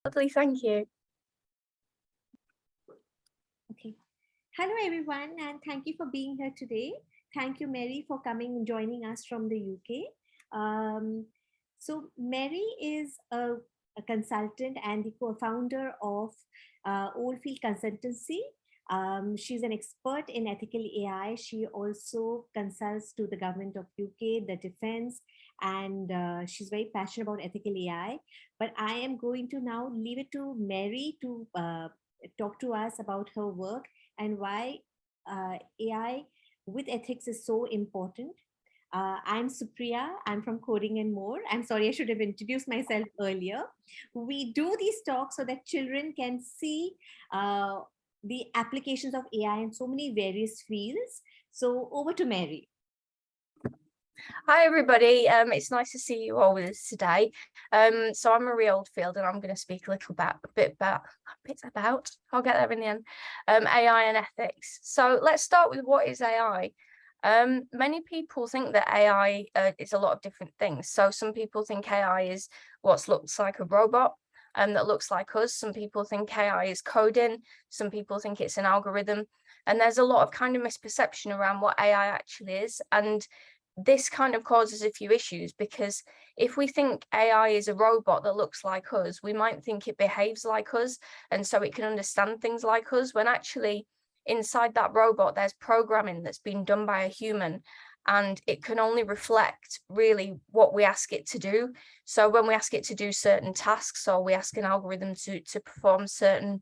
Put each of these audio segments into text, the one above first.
Lovely, thank you. Okay. Hello, everyone, and thank you for being here today. Thank you, Mary, for coming and joining us from the UK. So Mary is a consultant and the co-founder of Oldfield Consultancy. She's an expert in ethical AI. She also consults to the government of UK, the defense, and she's very passionate about ethical AI. But I am going to now leave it to Mary to talk to us about her work and why AI with ethics is so important. I'm Supriya. I'm from Coding and More. I'm sorry, I should have introduced myself earlier. We do these talks so that children can see the applications of AI in so many various fields. So over to Mary. Hi everybody, it's nice to see you all with us today. So I'm Marie Oldfield and I'm going to speak a bit about, I'll get there in the end, AI and ethics. So let's start with what is AI. Many people think that AI is a lot of different things. So some people think AI is what looks like a robot that looks like us. Some people think AI is coding. Some people think it's an algorithm. And there's a lot of kind of misperception around what AI actually is. And this kind of causes a few issues, because if we think AI is a robot that looks like us, we might think it behaves like us, and so it can understand things like us, when actually inside that robot there's programming that's been done by a human, and it can only reflect really what we ask it to do. So when we ask it to do certain tasks, or we ask an algorithm to perform certain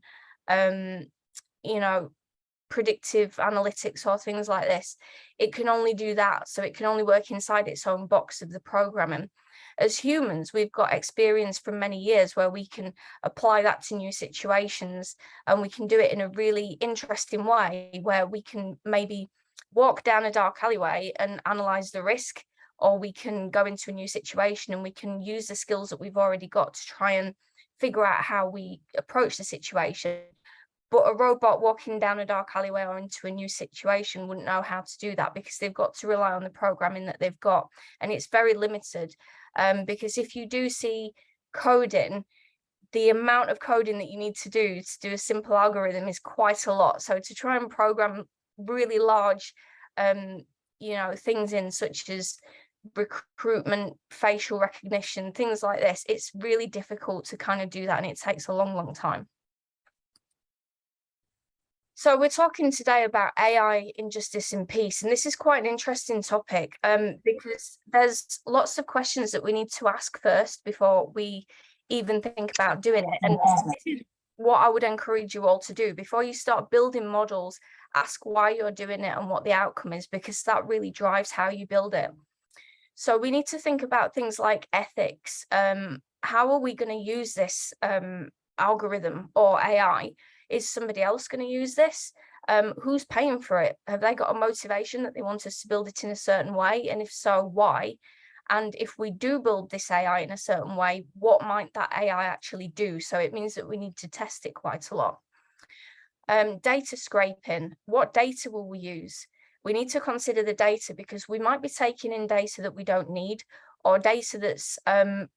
predictive analytics or things like this, it can only do that. So it can only work inside its own box of the programming. As humans, we've got experience from many years where we can apply that to new situations, and we can do it in a really interesting way, where we can maybe walk down a dark alleyway and analyze the risk, or we can go into a new situation and we can use the skills that we've already got to try and figure out how we approach the situation. But a robot walking down a dark alleyway or into a new situation wouldn't know how to do that, because they've got to rely on the programming that they've got. And it's very limited, because if you do see coding, the amount of coding that you need to do a simple algorithm is quite a lot. So to try and program really large, things in, such as recruitment, facial recognition, things like this, it's really difficult to kind of do that, and it takes a long, long time. So we're talking today about AI, injustice and peace, and this is quite an interesting topic, because there's lots of questions that we need to ask first before we even think about doing it. And this is what I would encourage you all to do before you start building models. Ask why you're doing it and what the outcome is, because that really drives how you build it. So we need to think about things like ethics. How are we going to use this algorithm or AI? Is somebody else going to use this? Who's paying for it? Have they got a motivation that they want us to build it in a certain way? And if so, why? And if we do build this AI in a certain way, what might that AI actually do? So it means that we need to test it quite a lot. Data scraping. What data will we use? We need to consider the data, because we might be taking in data that we don't need, or data that's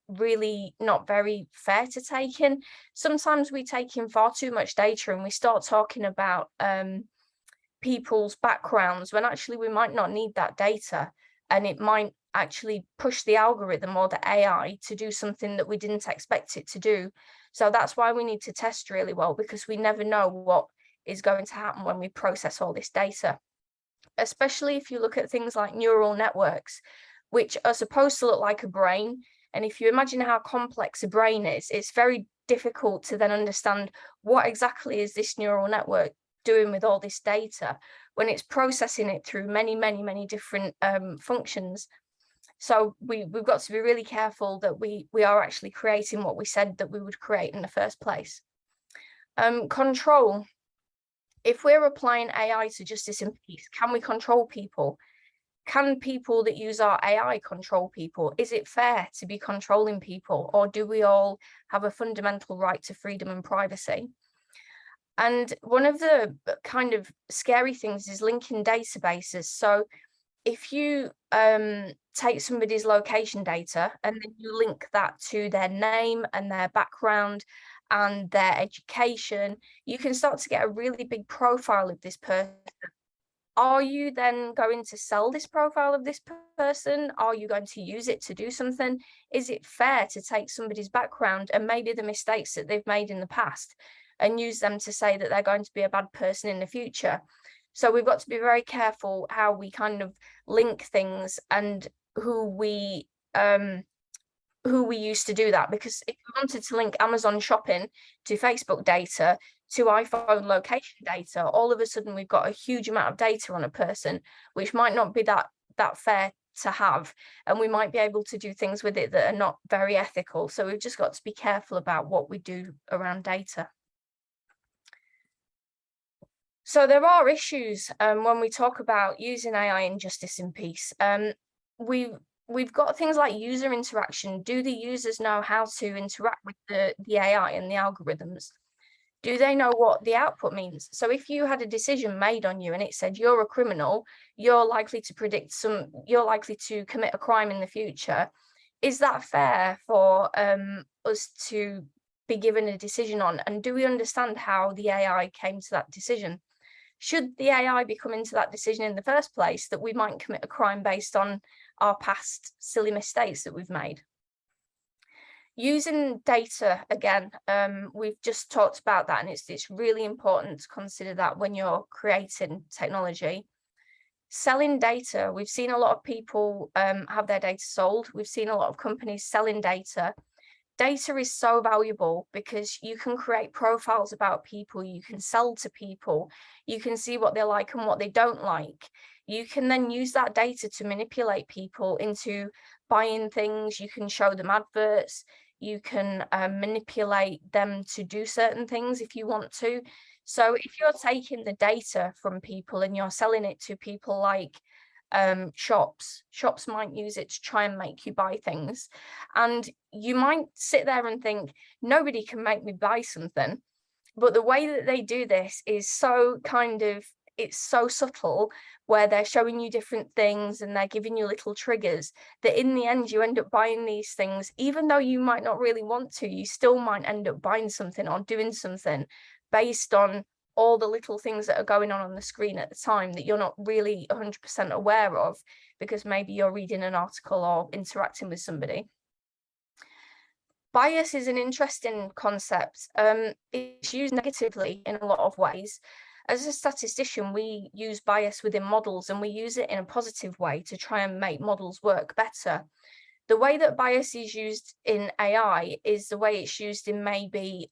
really not very fair to take in. Sometimes we take in far too much data and we start talking about people's backgrounds, when actually we might not need that data, and it might actually push the algorithm or the AI to do something that we didn't expect it to do. So that's why we need to test really well, because we never know what is going to happen when we process all this data. Especially if you look at things like neural networks, which are supposed to look like a brain. And if you imagine how complex a brain is, it's very difficult to then understand what exactly is this neural network doing with all this data when it's processing it through many, many, many different functions. So we've got to be really careful that we are actually creating what we said that we would create in the first place. Control. If we're applying AI to justice and peace, can we control people? Can people that use our AI control people? Is it fair to be controlling people, or do we all have a fundamental right to freedom and privacy? And one of the kind of scary things is linking databases. So if you take somebody's location data and then you link that to their name and their background and their education, you can start to get a really big profile of this person. Are you then going to sell this profile of this person? Are you going to use it to do something? Is it fair to take somebody's background and maybe the mistakes that they've made in the past and use them to say that they're going to be a bad person in the future? So we've got to be very careful how we kind of link things and who we use to do that, because if we wanted to link Amazon shopping to Facebook data to iPhone location data, all of a sudden we've got a huge amount of data on a person, which might not be that fair to have, and we might be able to do things with it that are not very ethical. So we've just got to be careful about what we do around data. So there are issues when we talk about using AI in justice and peace. We've got things like user interaction. Do the users know how to interact with the AI and the algorithms? Do they know what the output means? So if you had a decision made on you and it said you're a criminal, you're likely to commit a crime in the future, is that fair for us to be given a decision on? And do we understand how the AI came to that decision? Should the AI be coming to that decision in the first place, that we might commit a crime based on our past silly mistakes that we've made? Using data, again, we've just talked about that, and it's really important to consider that when you're creating technology. Selling data, we've seen a lot of people have their data sold. We've seen a lot of companies selling data. Data is so valuable because you can create profiles about people, you can sell to people, you can see what they like and what they don't like. You can then use that data to manipulate people into buying things. You can show them adverts, you can manipulate them to do certain things if you want to. So if you're taking the data from people and you're selling it to people like shops might use it to try and make you buy things, and you might sit there and think nobody can make me buy something, but the way that they do this is so it's so subtle, where they're showing you different things and they're giving you little triggers, that in the end you end up buying these things. Even though you might not really want to, you still might end up buying something or doing something based on all the little things that are going on the screen at the time that you're not really 100% aware of, because maybe you're reading an article or interacting with somebody. Bias is an interesting concept. It's used negatively in a lot of ways. As a statistician, we use bias within models, and we use it in a positive way to try and make models work better. The way that bias is used in AI is the way it's used in maybe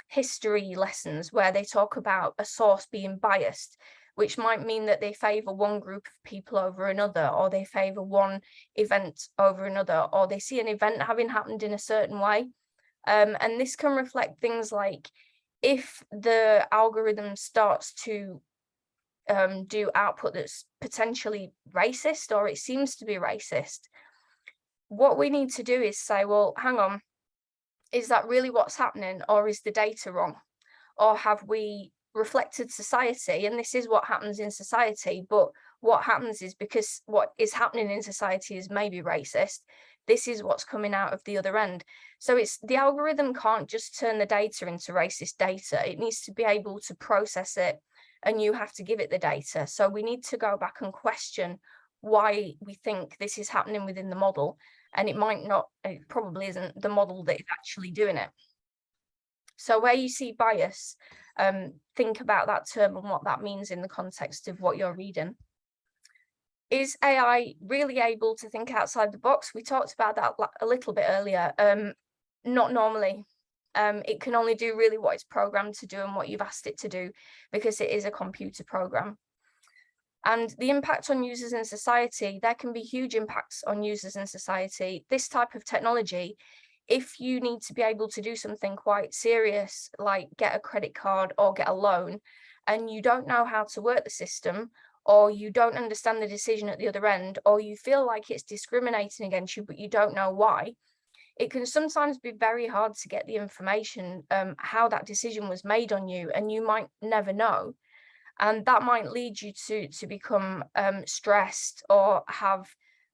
history lessons, where they talk about a source being biased, which might mean that they favor one group of people over another, or they favor one event over another, or they see an event having happened in a certain way. And this can reflect things like, if the algorithm starts to do output that's potentially racist, or it seems to be racist, what we need to do is say, well, hang on, is that really what's happening, or is the data wrong? Or have we reflected society, and this is what happens in society, but what happens is, because what is happening in society is maybe racist, this is what's coming out of the other end. So it's, the algorithm can't just turn the data into racist data. It needs to be able to process it, and you have to give it the data. So we need to go back and question why we think this is happening within the model, and it might not, it probably isn't the model that is actually doing it. So where you see bias, think about that term and what that means in the context of what you're reading. Is AI really able to think outside the box? We talked about that a little bit earlier. Not normally. It can only do really what it's programmed to do and what you've asked it to do, because it is a computer program. And the impact on users in society, there can be huge impacts on users in society. This type of technology, if you need to be able to do something quite serious, like get a credit card or get a loan, and you don't know how to work the system, or you don't understand the decision at the other end, or you feel like it's discriminating against you, but you don't know why, it can sometimes be very hard to get the information, how that decision was made on you, and you might never know. And that might lead you to become stressed, or have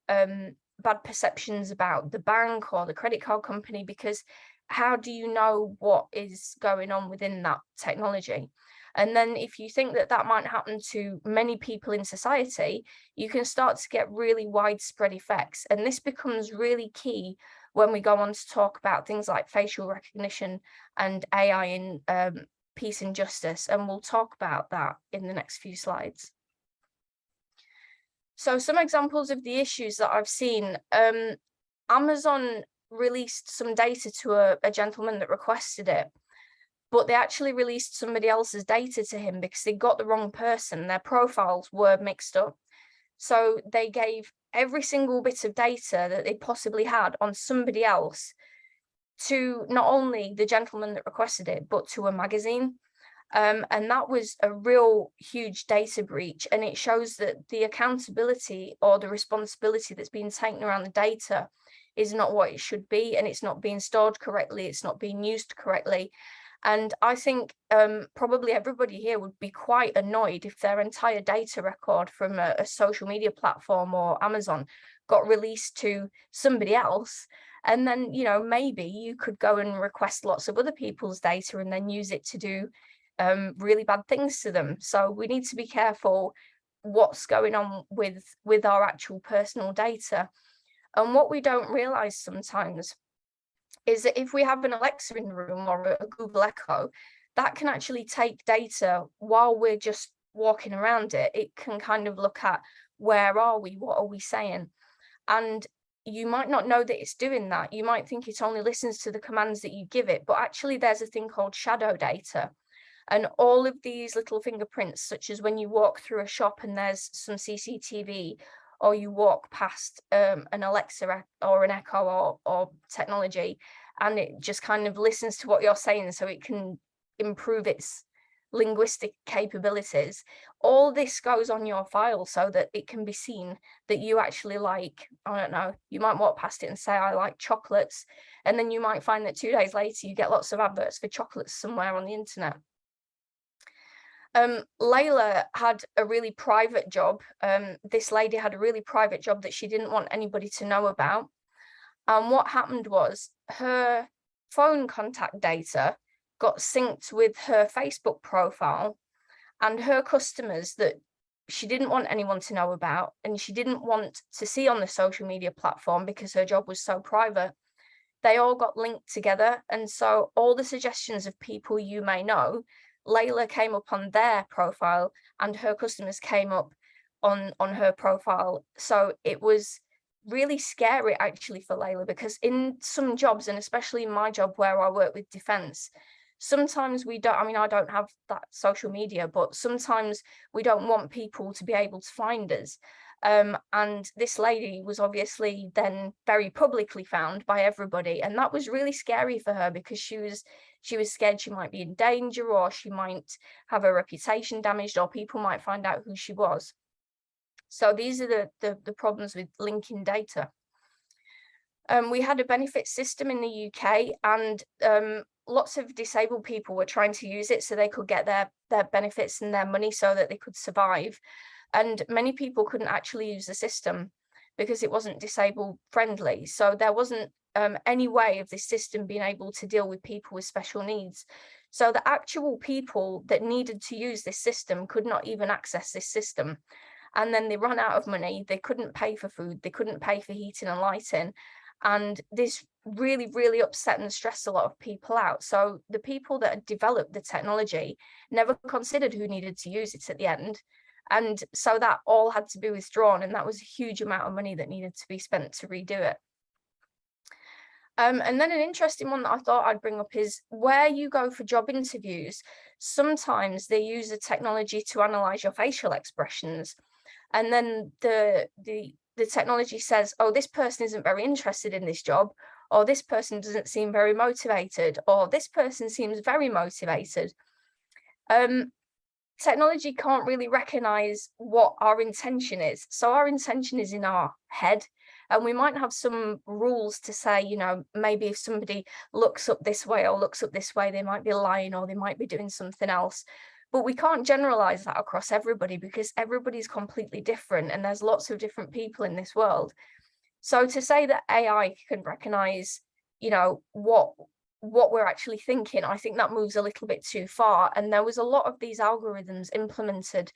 bad perceptions about the bank or the credit card company, because how do you know what is going on within that technology? And then if you think that that might happen to many people in society, you can start to get really widespread effects. And this becomes really key when we go on to talk about things like facial recognition and AI in peace and justice. And we'll talk about that in the next few slides. So some examples of the issues that I've seen, Amazon released some data to a gentleman that requested it, but they actually released somebody else's data to him because they got the wrong person. Their profiles were mixed up. So they gave every single bit of data that they possibly had on somebody else to not only the gentleman that requested it, but to a magazine. And that was a real huge data breach. And it shows that the accountability or the responsibility that's being taken around the data is not what it should be, and it's not being stored correctly, it's not being used correctly. And I think probably everybody here would be quite annoyed if their entire data record from a social media platform or Amazon got released to somebody else. And then, you know, maybe you could go and request lots of other people's data and then use it to do really bad things to them. So we need to be careful what's going on with our actual personal data. And what we don't realize sometimes is that if we have an Alexa in the room or a Google Echo, that can actually take data while we're just walking around it. It can kind of look at, where are we? What are we saying? And you might not know that it's doing that. You might think it only listens to the commands that you give it, but actually there's a thing called shadow data. And all of these little fingerprints, such as when you walk through a shop and there's some CCTV, or you walk past an Alexa or an Echo or technology, and it just kind of listens to what you're saying so it can improve its linguistic capabilities. All this goes on your file so that it can be seen that you actually like, I don't know, you might walk past it and say, I like chocolates. And then you might find that 2 days later, you get lots of adverts for chocolates somewhere on the internet. Layla had a really private job. This lady had a really private job that she didn't want anybody to know about. And what happened was her phone contact data got synced with her Facebook profile, and her customers that she didn't want anyone to know about and she didn't want to see on the social media platform because her job was so private, they all got linked together. And so all the suggestions of people you may know, Layla came up on their profile and her customers came up on her profile. So it was really scary actually for Layla, because in some jobs, and especially in my job where I work with defense, sometimes we don't, I mean, I don't have that social media, but sometimes we don't want people to be able to find us. And this lady was obviously then very publicly found by everybody. And that was really scary for her because she was scared she might be in danger, or she might have her reputation damaged, or people might find out who she was. So these are the problems with linking data. We had a benefit system in the UK, and lots of disabled people were trying to use it so they could get their benefits and their money so that they could survive. And many people couldn't actually use the system because it wasn't disabled friendly. So there wasn't any way of this system being able to deal with people with special needs. So the actual people that needed to use this system could not even access this system. And then they ran out of money. They couldn't pay for food. They couldn't pay for heating and lighting. And this really, really upset and stressed a lot of people out. So the people that had developed the technology never considered who needed to use it at the end. And so that all had to be withdrawn. And that was a huge amount of money that needed to be spent to redo it. And then an interesting one that I thought I'd bring up is where you go for job interviews, sometimes they use the technology to analyze your facial expressions. And then the technology says, oh, this person isn't very interested in this job, or this person doesn't seem very motivated, or this person seems very motivated. Technology can't really recognize what our intention is. So our intention is in our head, and we might have some rules to say, you know, maybe if somebody looks up this way or looks up this way, they might be lying or they might be doing something else. But we can't generalize that across everybody because everybody's completely different and there's lots of different people in this world. So to say that AI can recognize, you know, what what we're actually thinking, I think that moves a little bit too far. And there was a lot of these algorithms implemented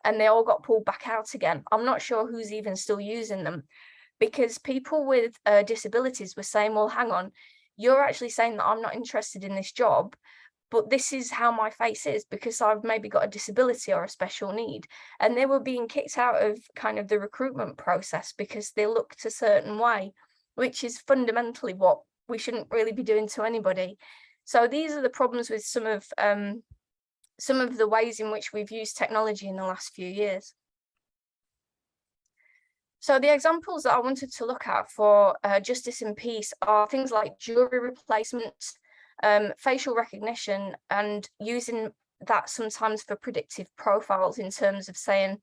and they all got pulled back out again. I'm not sure who's even still using them, because people with disabilities were saying, well, hang on, you're actually saying that I'm not interested in this job, but this is how my face is because I've maybe got a disability or a special need. And they were being kicked out of kind of the recruitment process because they looked a certain way, which is fundamentally what we shouldn't really be doing to anybody. So these are the problems with some of the ways in which we've used technology in the last few years. So the examples that I wanted to look at for justice and peace are things like jury replacement, facial recognition, and using that sometimes for predictive profiles in terms of saying,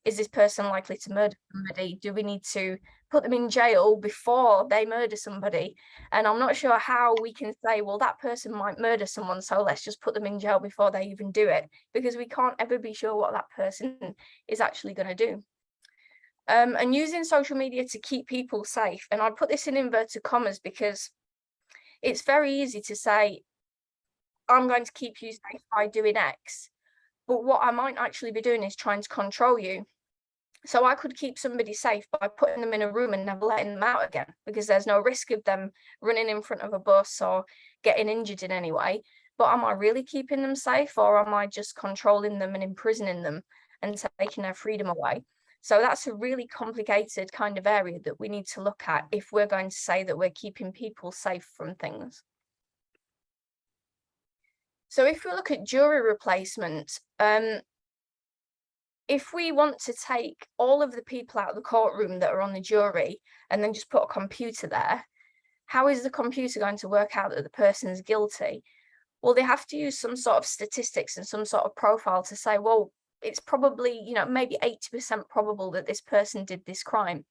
is this person likely to murder somebody? Do we need to put them in jail before they murder somebody? And I'm not sure how we can say, well, that person might murder someone, so let's just put them in jail before they even do it, because we can't ever be sure what that person is actually going to do. And using social media to keep people safe. And I'd put this in inverted commas because it's very easy to say, I'm going to keep you safe by doing X. But what I might actually be doing is trying to control you. So I could keep somebody safe by putting them in a room and never letting them out again, because there's no risk of them running in front of a bus or getting injured in any way. But am I really keeping them safe, or am I just controlling them and imprisoning them and taking their freedom away? So that's a really complicated kind of area that we need to look at if we're going to say that we're keeping people safe from things. So if we look at jury replacement, if we want to take all of the people out of the courtroom that are on the jury and then just put a computer there, how is the computer going to work out that the person's guilty? Well, they have to use some sort of statistics and some sort of profile to say, well, it's probably, maybe 80% probable that this person did this crime.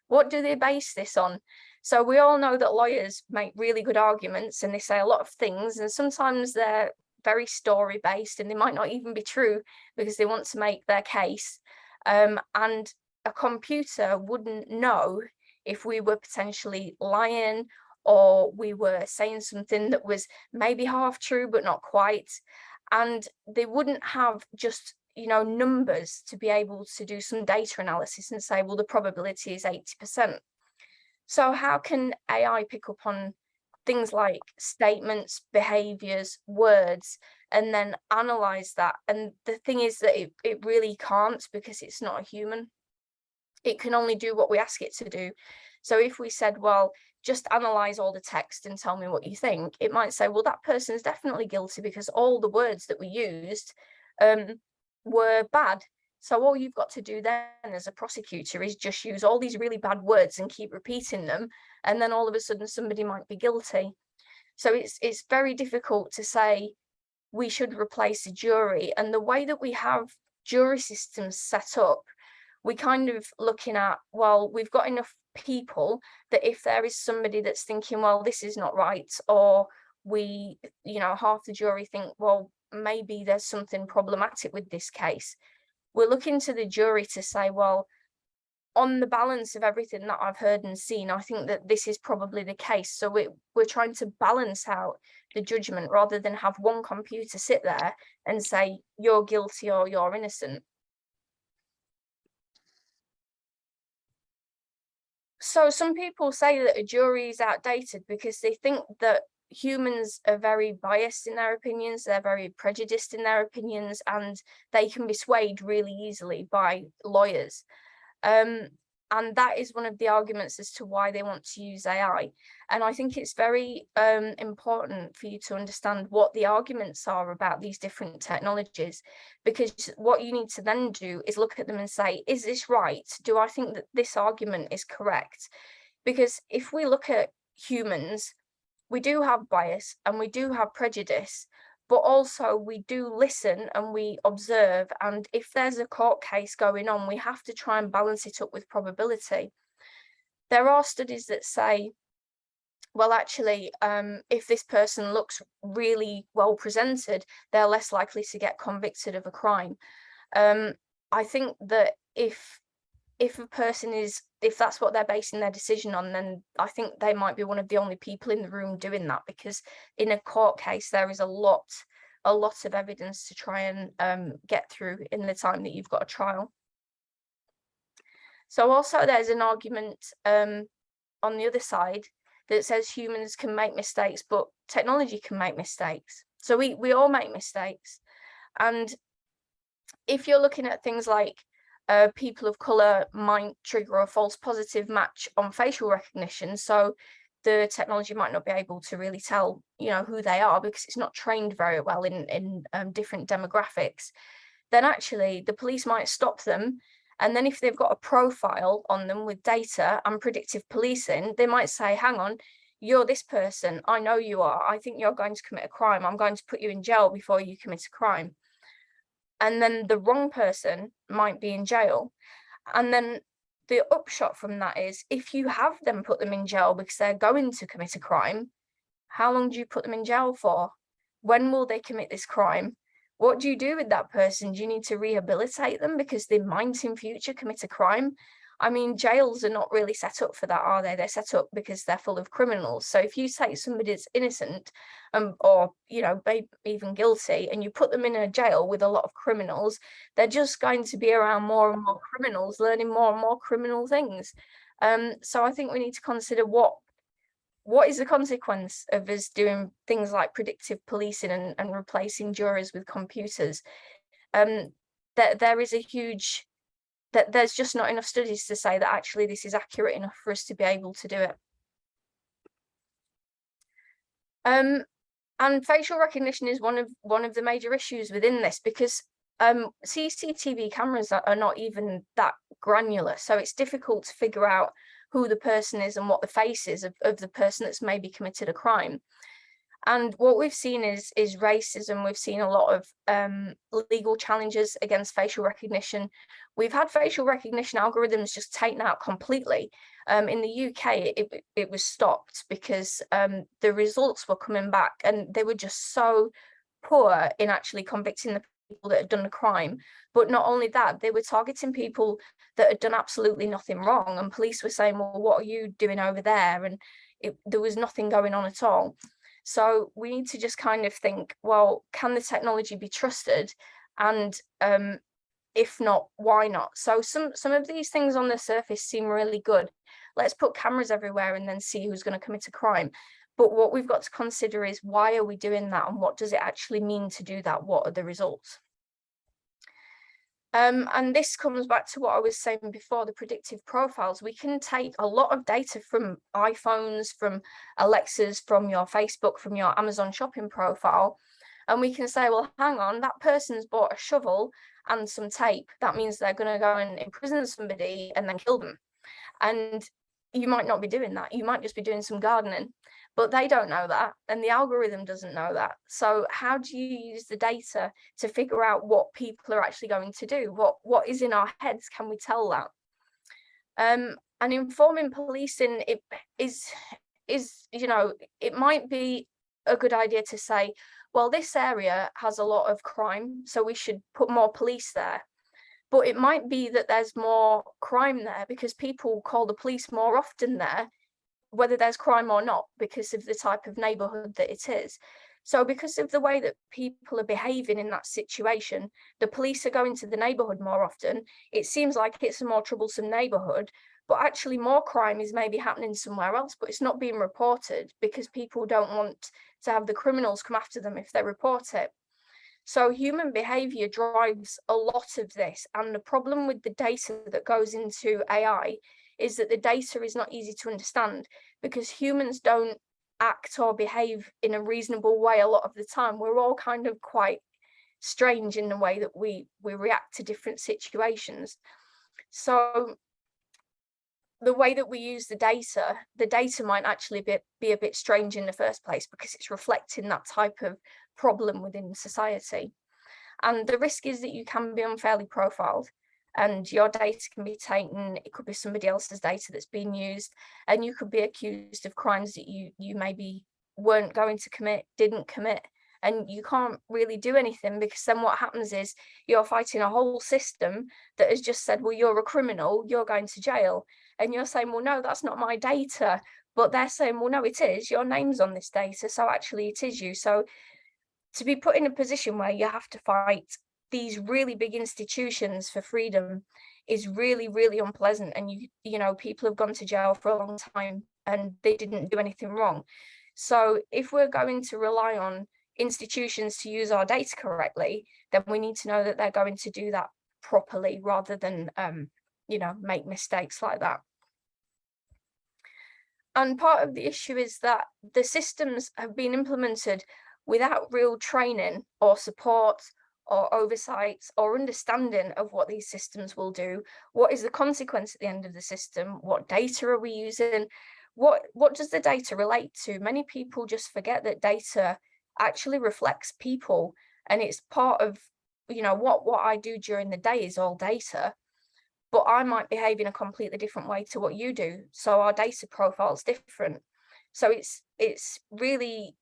What do they base this on? So we all know that lawyers make really good arguments and they say a lot of things, and sometimes they're very story based and they might not even be true because they want to make their case. And a computer wouldn't know if we were potentially lying or we were saying something that was maybe half true but not quite. And they wouldn't have just numbers to be able to do some data analysis and say, well, the probability is 80%. So how can AI pick up on things like statements, behaviors, words, and then analyze that? And the thing is that it really can't, because it's not a human. It can only do what we ask it to do. So if we said, well, just analyze all the text and tell me what you think, it might say, well, that person's definitely guilty because all the words that we used were bad. So all you've got to do then as a prosecutor is just use all these really bad words and keep repeating them, and then all of a sudden somebody might be guilty. So it's very difficult to say we should replace a jury. And the way that we have jury systems set up, we kind of looking at, well, we've got enough people that if there is somebody that's thinking, well, this is not right, or we, half the jury think, well, maybe there's something problematic with this case, we're looking to the jury to say, well, on the balance of everything that I've heard and seen, I think that this is probably the case. So we're trying to balance out the judgment rather than have one computer sit there and say, you're guilty or you're innocent. So some people say that a jury is outdated because they think that humans are very biased in their opinions, they're very prejudiced in their opinions, and they can be swayed really easily by lawyers. And that is one of the arguments as to why they want to use AI. And I think it's very important for you to understand what the arguments are about these different technologies, because what you need to then do is look at them and say, is this right? Do I think that this argument is correct? Because if we look at humans, we do have bias and we do have prejudice, but also we do listen and we observe. And if there's a court case going on, we have to try and balance it up with probability. There are studies that say, well, actually, if this person looks really well presented, they're less likely to get convicted of a crime. I think that if if a person is, if that's what they're basing their decision on, then I think they might be one of the only people in the room doing that, because in a court case, there is a lot of evidence to try and get through in the time that you've got a trial. So also there's an argument on the other side that says humans can make mistakes, but technology can make mistakes. So we all make mistakes. And if you're looking at things like people of color might trigger a false positive match on facial recognition, so the technology might not be able to really tell, who they are because it's not trained very well in different demographics, then actually the police might stop them. And then if they've got a profile on them with data and predictive policing, they might say, hang on, you're this person, I know you are, I think you're going to commit a crime, I'm going to put you in jail before you commit a crime. And then the wrong person might be in jail. And then the upshot from that is, if you have them put them in jail because they're going to commit a crime, how long do you put them in jail for? When will they commit this crime? What do you do with that person? Do you need to rehabilitate them because they might in future commit a crime? I mean, jails are not really set up for that, are they? They're set up because they're full of criminals. So if you take somebody that's innocent, or even guilty, and you put them in a jail with a lot of criminals, they're just going to be around more and more criminals, learning more and more criminal things. So I think we need to consider what is the consequence of us doing things like predictive policing and replacing jurors with computers. There is a huge, that there's just not enough studies to say that actually this is accurate enough for us to be able to do it. And facial recognition is one of the major issues within this, because CCTV cameras are not even that granular, so it's difficult to figure out who the person is and what the face is of the person that's maybe committed a crime. And what we've seen is racism. We've seen a lot of legal challenges against facial recognition. We've had facial recognition algorithms just taken out completely. In the UK, it was stopped because the results were coming back and they were just so poor in actually convicting the people that had done the crime. But not only that, they were targeting people that had done absolutely nothing wrong, and police were saying, well, what are you doing over there? And there was nothing going on at all. So we need to just kind of think, well, can the technology be trusted? And if not, why not? So some of these things on the surface seem really good. Let's put cameras everywhere and then see who's going to commit a crime. But what we've got to consider is, why are we doing that? And what does it actually mean to do that? What are the results? And this comes back to what I was saying before, the predictive profiles. We can take a lot of data from iPhones, from Alexas, from your Facebook, from your Amazon shopping profile, and we can say, well, hang on, that person's bought a shovel and some tape. That means they're going to go and imprison somebody and then kill them. And you might not be doing that. You might just be doing some gardening. But they don't know that, and the algorithm doesn't know that. So how do you use the data to figure out what people are actually going to do? What is in our heads? Can we tell that? And informing policing, it might be a good idea to say, well, this area has a lot of crime, so we should put more police there. But it might be that there's more crime there because people call the police more often there, whether there's crime or not, because of the type of neighborhood that it is. So because of the way that people are behaving in that situation, the police are going to the neighborhood more often. It seems like it's a more troublesome neighborhood, but actually more crime is maybe happening somewhere else, but it's not being reported because people don't want to have the criminals come after them if they report it. So human behavior drives a lot of this. And the problem with the data that goes into AI is that the data is not easy to understand, because humans don't act or behave in a reasonable way a lot of the time. We're all kind of quite strange in the way that we react to different situations. So the way that we use the data might actually be a bit strange in the first place, because it's reflecting that type of problem within society. And the risk is that you can be unfairly profiled, and your data can be taken. It could be somebody else's data that's being used, and you could be accused of crimes that you maybe weren't going to commit, didn't commit, and you can't really do anything, because then what happens is you're fighting a whole system that has just said, well, you're a criminal, you're going to jail. And you're saying, well, no, that's not my data. But they're saying, well, no, it is. Your name's on this data, so actually it is you. So to be put in a position where you have to fight these really big institutions for freedom is really, really unpleasant. And you know, people have gone to jail for a long time and they didn't do anything wrong. So if we're going to rely on institutions to use our data correctly, then we need to know that they're going to do that properly, rather than you know, make mistakes like that. And part of the issue is that the systems have been implemented without real training or support or oversight or understanding of what these systems will do. What is the consequence at the end of the system? What data are we using? What does the data relate to? Many people just forget that data actually reflects people, and it's part of, you know, what I do during the day is all data, but I might behave in a completely different way to what you do. So our data profile is different. So it's really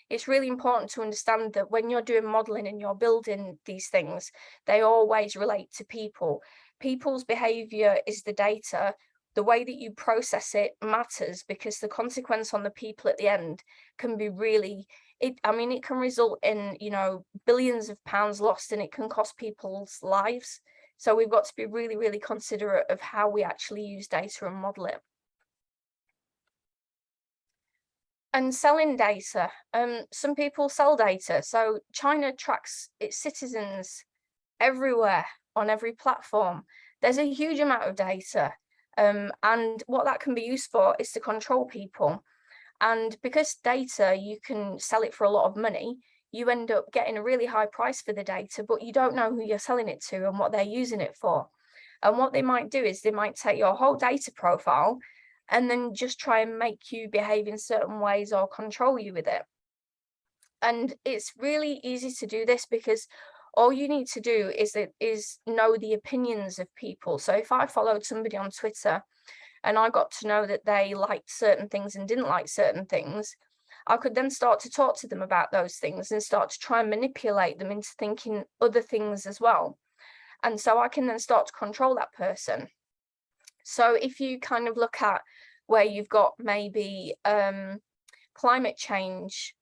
important to understand that when you're doing modeling and you're building these things, they always relate to people. People's behavior is the data. The way that you process it matters, because the consequence on the people at the end can be really, it can result in, you know, billions of pounds lost, and it can cost people's lives. So we've got to be really, really considerate of how we actually use data and model it. And selling data. Some people sell data. So China tracks its citizens everywhere on every platform. There's a huge amount of data. And what that can be used for is to control people. And because data, you can sell it for a lot of money, you end up getting a really high price for the data, but you don't know who you're selling it to and what they're using it for. And what they might do is they might take your whole data profile and then just try and make you behave in certain ways or control you with it. And it's really easy to do this, because all you need to do is know the opinions of people. So if I followed somebody on Twitter and I got to know that they liked certain things and didn't like certain things, I could then start to talk to them about those things and start to try and manipulate them into thinking other things as well. And so I can then start to control that person. So if you kind of look at where you've got maybe climate change,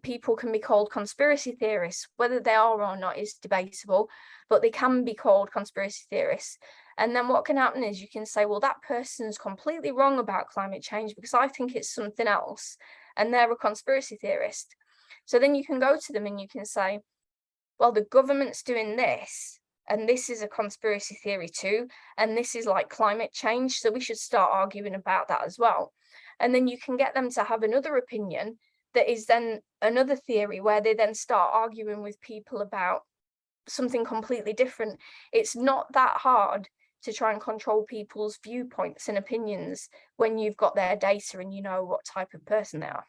people can be called conspiracy theorists. Whether they are or not is debatable, but they can be called conspiracy theorists. And then what can happen is you can say, well, that person's completely wrong about climate change because I think it's something else, and they're a conspiracy theorist. So then you can go to them and you can say, well, the government's doing this, and this is a conspiracy theory too, and this is like climate change, so we should start arguing about that as well. And then you can get them to have another opinion that is then another theory, where they then start arguing with people about something completely different. It's not that hard to try and control people's viewpoints and opinions when you've got their data and you know what type of person they are.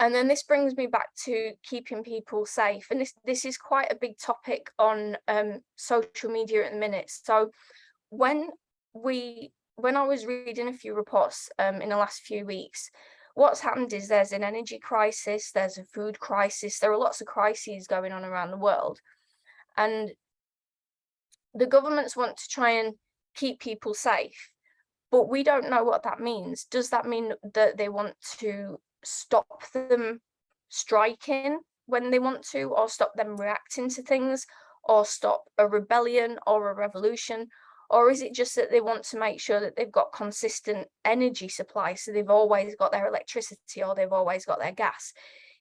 And then this brings me back to keeping people safe. And this is quite a big topic on social media at the minute. So when I was reading a few reports in the last few weeks, what's happened is there's an energy crisis, there's a food crisis, there are lots of crises going on around the world. And the governments want to try and keep people safe, but we don't know what that means. Does that mean that they want to stop them striking when they want to, or stop them reacting to things, or stop a rebellion or a revolution? Or is it just that they want to make sure that they've got consistent energy supply, so they've always got their electricity or they've always got their gas?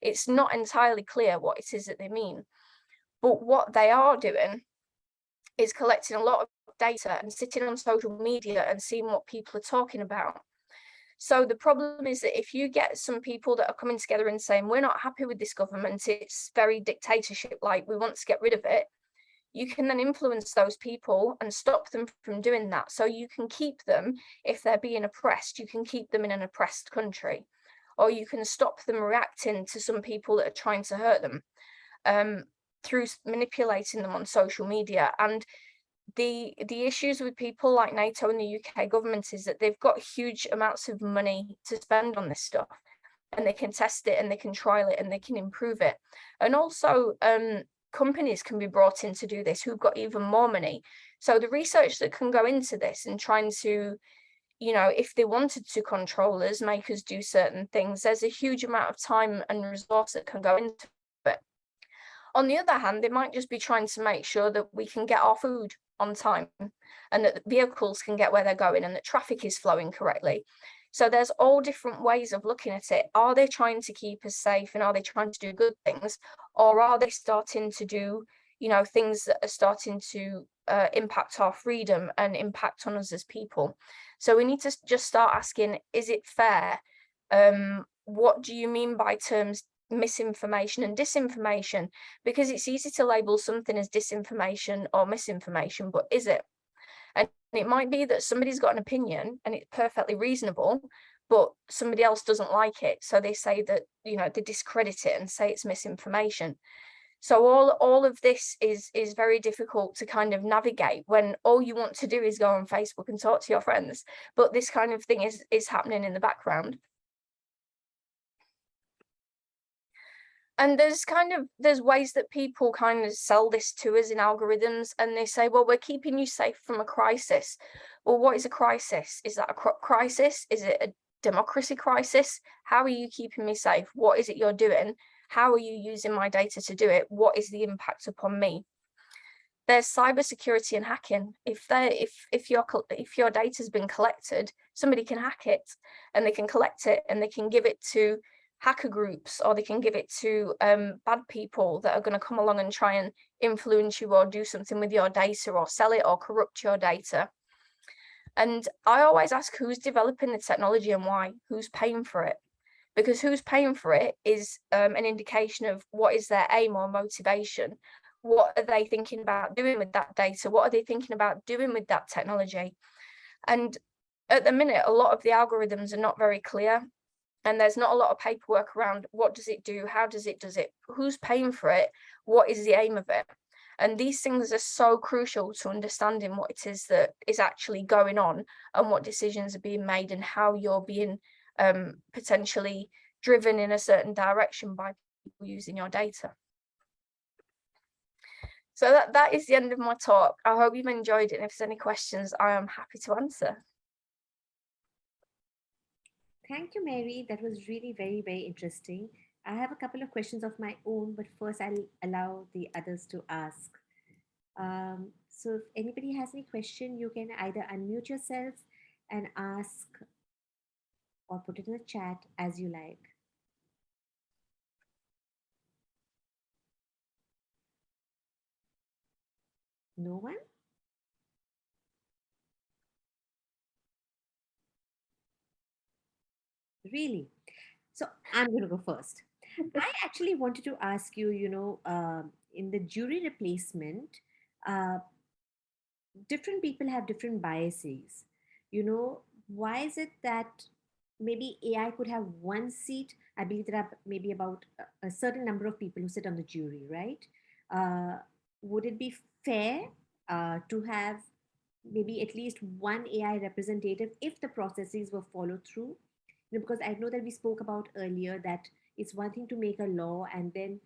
It's not entirely clear what it is that they mean. But what they are doing is collecting a lot of data and sitting on social media and seeing what people are talking about. So the problem is that if you get some people that are coming together and saying, we're not happy with this government, it's very dictatorship-like, we want to get rid of it, you can then influence those people and stop them from doing that. So you can keep them, if they're being oppressed, you can keep them in an oppressed country, or you can stop them reacting to some people that are trying to hurt them through manipulating them on social media. And the issues with people like NATO and the UK government is that they've got huge amounts of money to spend on this stuff, and they can test it and they can trial it and they can improve it. And also companies can be brought in to do this who've got even more money. So the research that can go into this and trying to, you know, if they wanted to control us, make us do certain things, there's a huge amount of time and resource that can go into it. On the other hand, they might just be trying to make sure that we can get our food on time and that vehicles can get where they're going and that traffic is flowing correctly. So there's all different ways of looking at it. Are they trying to keep us safe and are they trying to do good things? Or are they starting to do, you know, things that are starting to impact our freedom and impact on us as people? So we need to just start asking, is it fair? What do you mean by terms misinformation and disinformation? Because it's easy to label something as disinformation or misinformation, but is it? And it might be that somebody's got an opinion and it's perfectly reasonable, but somebody else doesn't like it. So they say that, you know, they discredit it and say it's misinformation. So all of this is very difficult to kind of navigate when all you want to do is go on Facebook and talk to your friends. But this kind of thing is happening in the background. And there's ways that people kind of sell this to us in algorithms, and they say, well, we're keeping you safe from a crisis. Well, what is a crisis? Is that a crisis? Is it a democracy crisis? How are you keeping me safe? What is it you're doing? How are you using my data to do it? What is the impact upon me? There's cybersecurity and hacking. If your data's been collected, somebody can hack it, and they can collect it and they can give it to hacker groups, or they can give it to bad people that are going to come along and try and influence you or do something with your data or sell it or corrupt your data. And I always ask, who's developing the technology and why? Who's paying for it? Because who's paying for it is an indication of what is their aim or motivation. What are they thinking about doing with that data? What are they thinking about doing with that technology? And at the minute, a lot of the algorithms are not very clear. And there's not a lot of paperwork around what does it do, how does it, who's paying for it, what is the aim of it? And these things are so crucial to understanding what it is that is actually going on and what decisions are being made and how you're being potentially driven in a certain direction by people using your data. So that is the end of my talk. I hope you've enjoyed it. And if there's any questions, I am happy to answer. Thank you, Mary. That was really very, very interesting. I have a couple of questions of my own, but first I'll allow the others to ask. So if anybody has any question, you can either unmute yourself and ask or put it in the chat as you like. No one? Really? So I'm going to go first. I actually wanted to ask you, in the jury replacement, different people have different biases. Why is it that maybe AI could have one seat? I believe there are maybe about a certain number of people who sit on the jury, right? Would it be fair to have maybe at least one AI representative if the processes were followed through? Because I know that we spoke about earlier that it's one thing to make a law, and then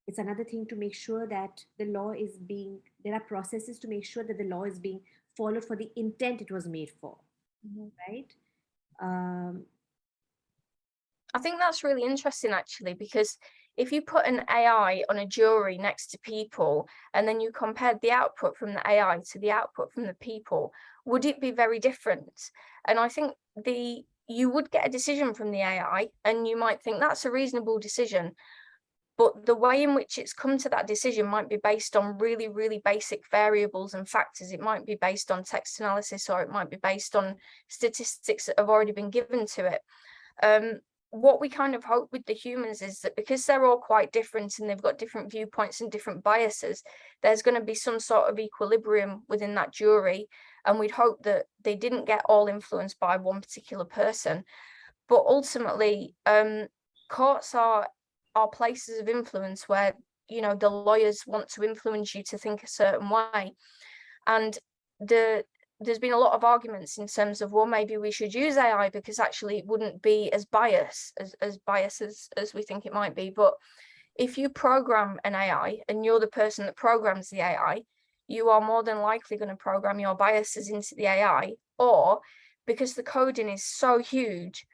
it's another thing to make sure that the law is being, there are processes to make sure that the law is being followed for the intent it was made for, right? I think that's really interesting, actually, because if you put an AI on a jury next to people and then you compared the output from the AI to the output from the people, would it be very different? And I think you would get a decision from the AI and you might think that's a reasonable decision, but the way in which it's come to that decision might be based on really, really basic variables and factors. It might be based on text analysis, or it might be based on statistics that have already been given to it. What we kind of hope with the humans is that because they're all quite different and they've got different viewpoints and different biases, there's going to be some sort of equilibrium within that jury. And we'd hope that they didn't get all influenced by one particular person. But ultimately, courts are places of influence where, the lawyers want to influence you to think a certain way. And there's been a lot of arguments in terms of, well, maybe we should use AI because actually it wouldn't be as biased as we think it might be. But if you program an AI and you're the person that programs the AI, you are more than likely going to program your biases into the AI. Or because the coding is so huge,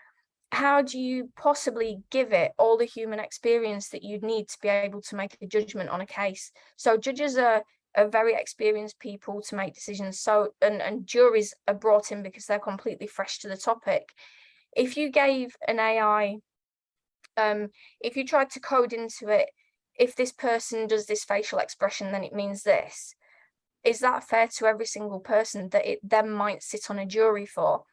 how do you possibly give it all the human experience that you'd need to be able to make a judgment on a case? So judges are very experienced people to make decisions. So and juries are brought in because they're completely fresh to the topic. If you gave an AI, if you tried to code into it, if this person does this facial expression, then it means this. Is that fair to every single person that it then might sit on a jury for?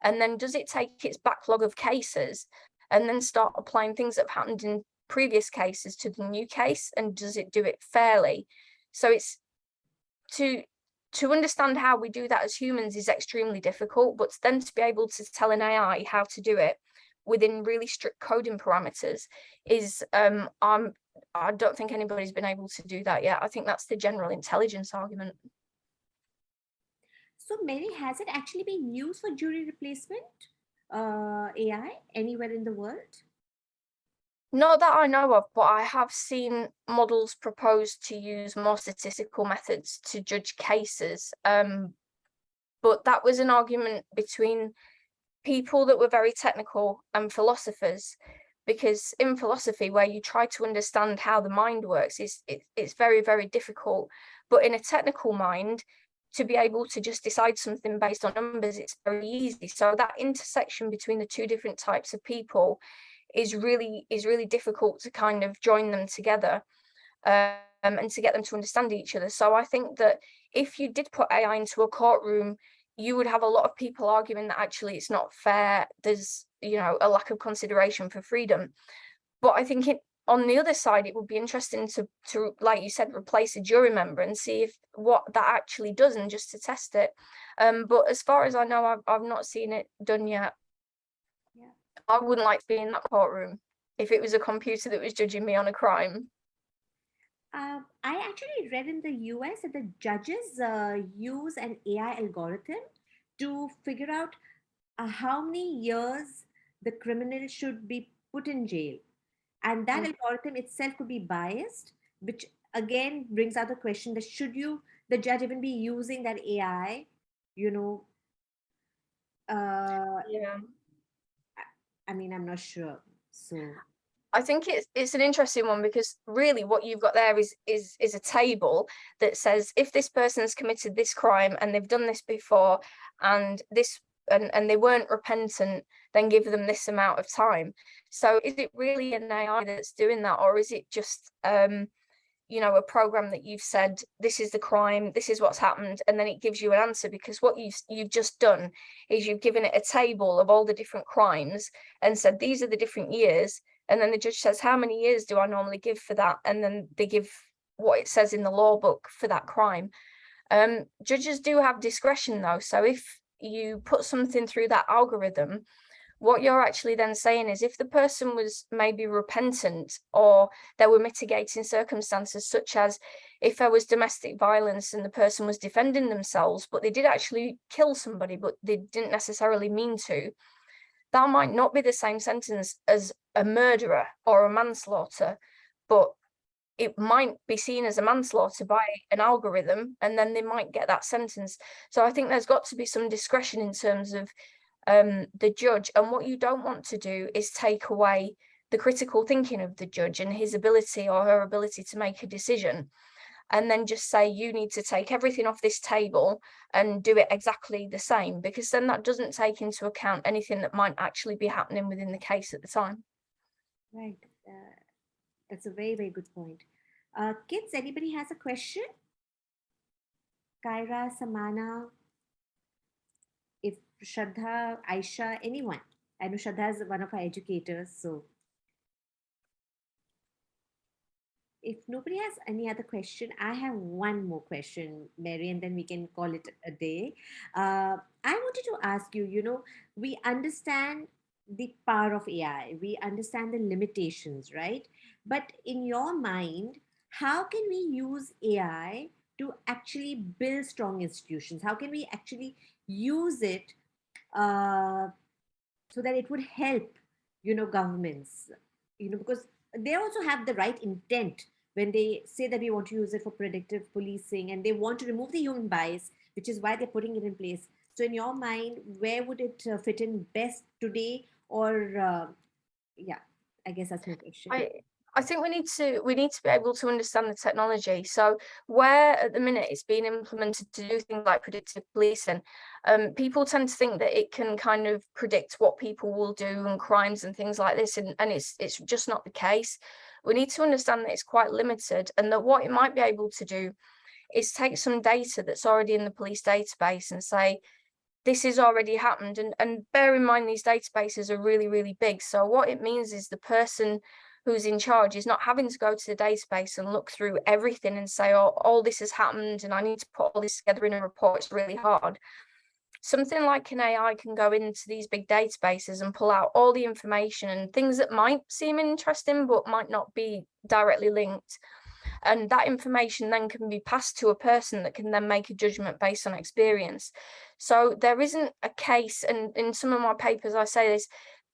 And then does it take its backlog of cases and then start applying things that have happened in previous cases to the new case? And does it do it fairly? So it's to understand how we do that as humans is extremely difficult, but then to be able to tell an AI how to do it within really strict coding parameters is I don't think anybody's been able to do that yet. I think that's the general intelligence argument. So Mary, has it actually been used for jury replacement AI anywhere in the world? Not that I know of, but I have seen models propose to use more statistical methods to judge cases. But that was an argument between people that were very technical and philosophers, because in philosophy, where you try to understand how the mind works, it's very, very difficult. But in a technical mind, to be able to just decide something based on numbers, it's very easy. So that intersection between the two different types of people is really difficult to kind of join them together, and to get them to understand each other. So I think that if you did put AI into a courtroom, you would have a lot of people arguing that actually it's not fair. There's, a lack of consideration for freedom. But I think on the other side, it would be interesting to, like you said, replace a jury member and see if what that actually does, and just to test it. But as far as I know, I've not seen it done yet. Yeah. I wouldn't like to be in that courtroom if it was a computer that was judging me on a crime. I actually read in the US that the judges use an AI algorithm to figure out how many years the criminal should be put in jail. And that algorithm itself could be biased, which again brings out the question that the judge, even be using that AI, you know, Yeah. I mean, I'm not sure. So I think it's an interesting one, because really what you've got there is a table that says if this person's committed this crime and they've done this before and this and they weren't repentant, then give them this amount of time. So is it really an AI that's doing that, or is it just a program that you've said this is the crime, this is what's happened, and then it gives you an answer? Because what you've just done is you've given it a table of all the different crimes and said these are the different years, and then the judge says, how many years do I normally give for that? And then they give what it says in the law book for that crime. Judges do have discretion though, so if you put something through that algorithm, what you're actually then saying is if the person was maybe repentant, or there were mitigating circumstances, such as if there was domestic violence and the person was defending themselves, but they did actually kill somebody, but they didn't necessarily mean to, that might not be the same sentence as a murderer or a manslaughter, but it might be seen as a manslaughter by an algorithm, and then they might get that sentence. So I think there's got to be some discretion in terms of the judge, and what you don't want to do is take away the critical thinking of the judge and his ability or her ability to make a decision, and then just say you need to take everything off this table and do it exactly the same, because then that doesn't take into account anything that might actually be happening within the case at the time. right, that's a very, very good point. Kids, anybody has a question? Kyra, Samana, if Shraddha, Aisha, anyone. I know Shraddha is one of our educators, so if nobody has any other question, I have one more question, Mary, and then we can call it a day. I wanted to ask you, we understand the power of AI, we understand the limitations, right? But in your mind, how can we use AI to actually build strong institutions? How can we actually use it uh, so that it would help, governments, because they also have the right intent when they say that we want to use it for predictive policing, and they want to remove the human bias, which is why they're putting it in place. So in your mind, where would it fit in best today? Or yeah, I guess that's my question. I I think we need to be able to understand the technology. So where at the minute it's being implemented to do things like predictive policing, people tend to think that it can kind of predict what people will do and crimes and things like this, and it's just not the case. We need to understand that it's quite limited, and that what it might be able to do is take some data that's already in the police database and say, this has already happened. And bear in mind, these databases are really, really big. So what it means is the person who's in charge is not having to go to the database and look through everything and say, oh, all this has happened and I need to put all this together in a report. It's really hard. Something like an AI can go into these big databases and pull out all the information and things that might seem interesting but might not be directly linked, and that information then can be passed to a person that can then make a judgment based on experience. So there isn't a case, and in some of my papers I say this,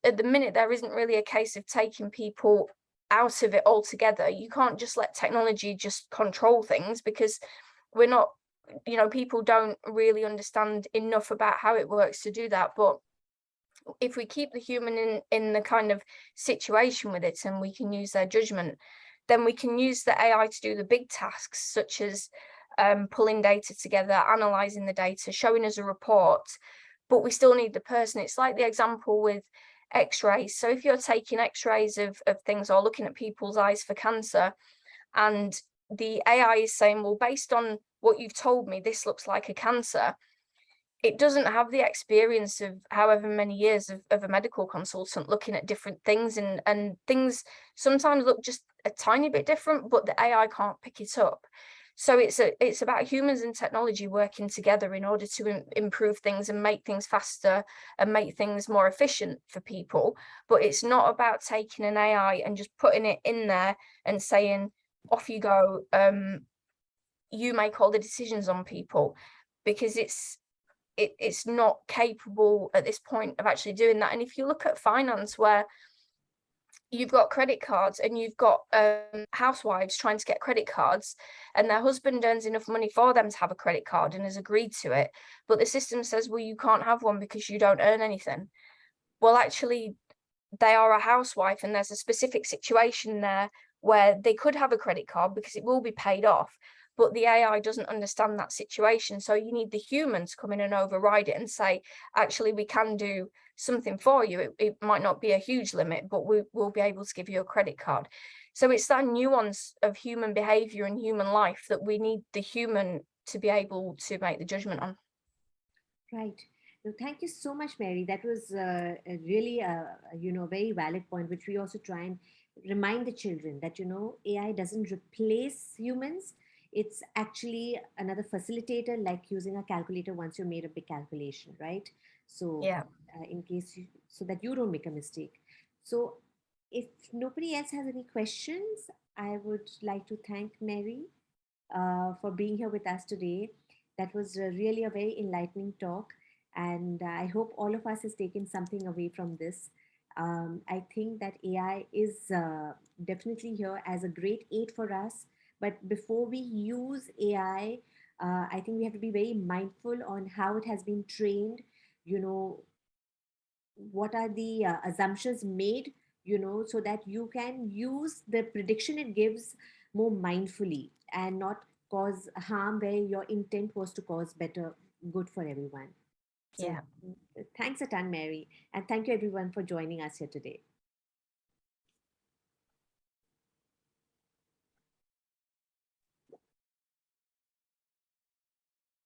at the minute there isn't really a case of taking people out of it altogether. You can't just let technology just control things, because we're not, people don't really understand enough about how it works to do that. But if we keep the human in the kind of situation with it, and we can use their judgment, then we can use the AI to do the big tasks, such as pulling data together, analyzing the data, showing us a report. But we still need the person. It's like the example with x-rays. So if you're taking x-rays of things, or looking at people's eyes for cancer, and the AI is saying, well, based on what you've told me, this looks like a cancer, it doesn't have the experience of however many years of a medical consultant looking at different things, and things sometimes look just a tiny bit different, but the AI can't pick it up. So it's about humans and technology working together in order to improve things and make things faster and make things more efficient for people. But it's not about taking an AI and just putting it in there and saying, off you go, you make all the decisions on people, because it's not capable at this point of actually doing that. And if you look at finance, where you've got credit cards and you've got housewives trying to get credit cards, and their husband earns enough money for them to have a credit card and has agreed to it, but the system says, well, you can't have one because you don't earn anything. Well, actually, they are a housewife, and there's a specific situation there where they could have a credit card because it will be paid off, but the AI doesn't understand that situation. So you need the human to come in and override it and say, actually, we can do something for you. It might not be a huge limit, but we will be able to give you a credit card. So it's that nuance of human behavior and human life that we need the human to be able to make the judgment on. Right. No, thank you so much, Mary. That was a really, very valid point, which we also try and remind the children that, AI doesn't replace humans. It's actually another facilitator, like using a calculator once you made a big calculation, right? So, Yeah. so that you don't make a mistake. So, if nobody else has any questions, I would like to thank Mary for being here with us today. That was really a very enlightening talk, and I hope all of us has taken something away from this. I think that AI is definitely here as a great aid for us, but before we use AI, I think we have to be very mindful on how it has been trained. You know, what are the assumptions made, so that you can use the prediction it gives more mindfully and not cause harm where your intent was to cause better good for everyone. So Yeah. thanks a ton, Mary, and thank you everyone for joining us here today.